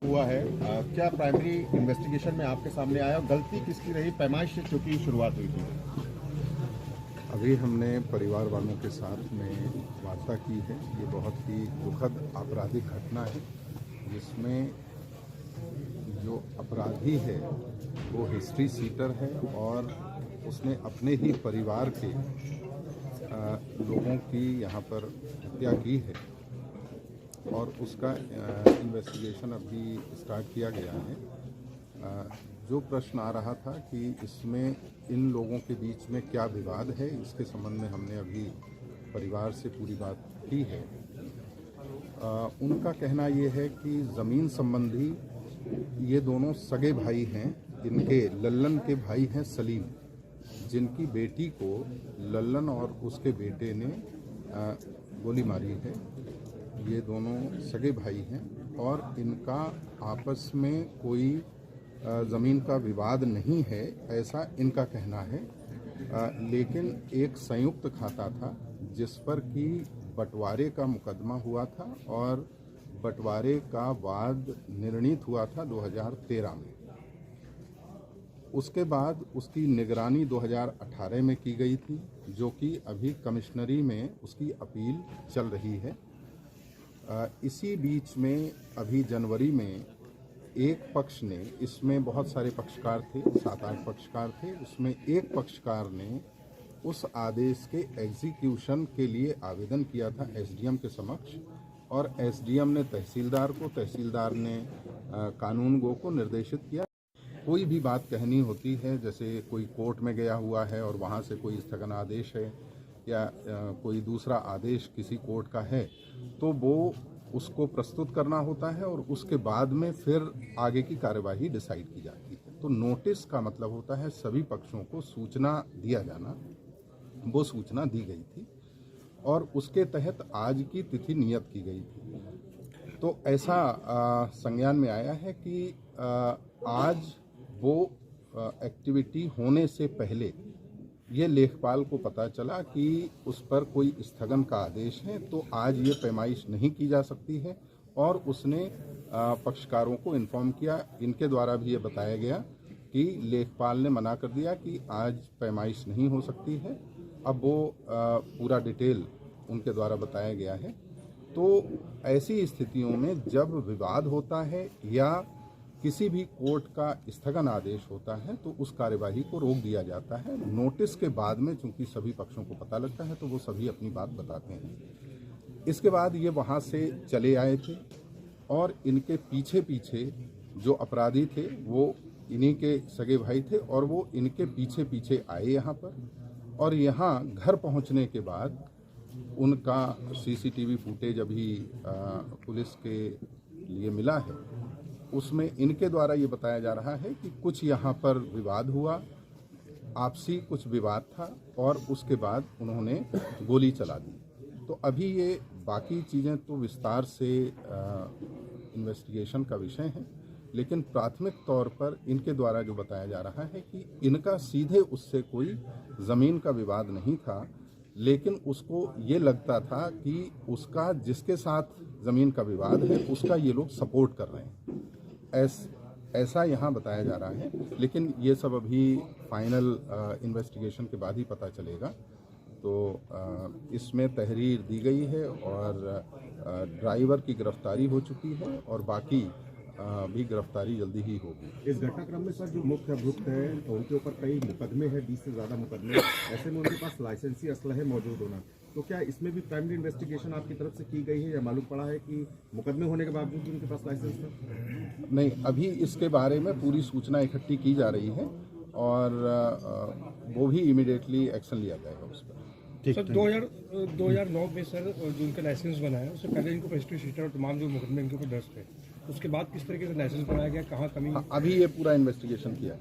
हुआ है क्या प्राइमरी इन्वेस्टिगेशन में आपके सामने आया, गलती किसकी रही, पैमाइश से चूंकि शुरुआत हुई थी? अभी हमने परिवार वालों के साथ में वार्ता की है। ये बहुत ही दुखद आपराधिक घटना है जिसमें जो अपराधी है वो हिस्ट्री सीटर है और उसने अपने ही परिवार के लोगों की यहाँ पर हत्या की है और उसका इन्वेस्टिगेशन अभी स्टार्ट किया गया है। जो प्रश्न आ रहा था कि इसमें इन लोगों के बीच में क्या विवाद है, इसके संबंध में हमने अभी परिवार से पूरी बात की है। उनका कहना ये है कि ज़मीन संबंधी ये दोनों सगे भाई हैं। इनके लल्लन के भाई हैं सलीम, जिनकी बेटी को लल्लन और उसके बेटे ने गोली मारी है। ये दोनों सगे भाई हैं और इनका आपस में कोई ज़मीन का विवाद नहीं है, ऐसा इनका कहना है। लेकिन एक संयुक्त खाता था जिस पर कि बंटवारे का मुकदमा हुआ था और बंटवारे का वाद निर्णीत हुआ था 2013 में। उसके बाद उसकी निगरानी 2018 में की गई थी, जो कि अभी कमिश्नरी में उसकी अपील चल रही है। इसी बीच में अभी जनवरी में एक पक्ष ने, इसमें बहुत सारे पक्षकार थे, 7-8 पक्षकार थे, उसमें एक पक्षकार ने उस आदेश के एग्जीक्यूशन के लिए आवेदन किया था एसडीएम के समक्ष और एसडीएम ने तहसीलदार को, तहसीलदार ने कानूनगो को निर्देशित किया। कोई भी बात कहनी होती है, जैसे कोई कोर्ट में गया हुआ है और वहाँ से कोई स्थगन आदेश है या कोई दूसरा आदेश किसी कोर्ट का है, तो वो उसको प्रस्तुत करना होता है और उसके बाद में फिर आगे की कार्यवाही डिसाइड की जाती है। तो नोटिस का मतलब होता है सभी पक्षों को सूचना दिया जाना। वो सूचना दी गई थी और उसके तहत आज की तिथि नियत की गई थी। तो ऐसा संज्ञान में आया है कि आज वो एक्टिविटी होने से पहले ये लेखपाल को पता चला कि उस पर कोई स्थगन का आदेश है, तो आज ये पैमाइश नहीं की जा सकती है और उसने पक्षकारों को इन्फॉर्म किया। इनके द्वारा भी ये बताया गया कि लेखपाल ने मना कर दिया कि आज पैमाइश नहीं हो सकती है। अब वो पूरा डिटेल उनके द्वारा बताया गया है। तो ऐसी स्थितियों में जब विवाद होता है या किसी भी कोर्ट का स्थगन आदेश होता है तो उस कार्यवाही को रोक दिया जाता है। नोटिस के बाद में चूंकि सभी पक्षों को पता लगता है तो वो सभी अपनी बात बताते हैं। इसके बाद ये वहाँ से चले आए थे और इनके पीछे पीछे जो अपराधी थे वो इन्हीं के सगे भाई थे और वो इनके पीछे पीछे आए यहाँ पर, और यहाँ घर पहुँचने के बाद उनका सीसीटीवी फुटेज अभी पुलिस के लिए मिला है। उसमें इनके द्वारा ये बताया जा रहा है कि कुछ यहाँ पर विवाद हुआ, आपसी कुछ विवाद था और उसके बाद उन्होंने गोली चला दी। तो अभी ये बाकी चीज़ें तो विस्तार से इन्वेस्टिगेशन का विषय है, लेकिन प्राथमिक तौर पर इनके द्वारा जो बताया जा रहा है कि इनका सीधे उससे कोई ज़मीन का विवाद नहीं था, लेकिन उसको ये लगता था कि उसका जिसके साथ ज़मीन का विवाद है उसका ये लोग सपोर्ट कर रहे हैं, ऐसा यहाँ बताया जा रहा है। लेकिन ये सब अभी फाइनल इन्वेस्टिगेशन के बाद ही पता चलेगा। तो इसमें तहरीर दी गई है और ड्राइवर की गिरफ्तारी हो चुकी है और बाकी भी गिरफ्तारी जल्दी ही होगी। इस घटनाक्रम में सर जो मुख्य अभियुक्त है उनके ऊपर कई मुकदमे हैं, 20 से ज़्यादा मुकदमे। ऐसे में उनके पास लाइसेंसी असलहे मौजूद होना, तो क्या इसमें भी प्राइमरी इन्वेस्टिगेशन आपकी तरफ से की गई है या मालूम पड़ा है कि मुकदमे होने के बावजूद भी उनके पास लाइसेंस था? नहीं, अभी इसके बारे में पूरी सूचना इकट्ठी की जा रही है और वो भी इमीडिएटली एक्शन लिया जाएगा उस पर। सर 2009 में सर जो उनका लाइसेंस बना है उससे पहले इनको रजिस्ट्री शीटर और तमाम जो मुकदमे इनके ऊपर दर्ज थे, उसके बाद किस तरीके से लाइसेंस बनाया गया, कहाँ कमी? अभी ये पूरा इन्वेस्टिगेशन किया है।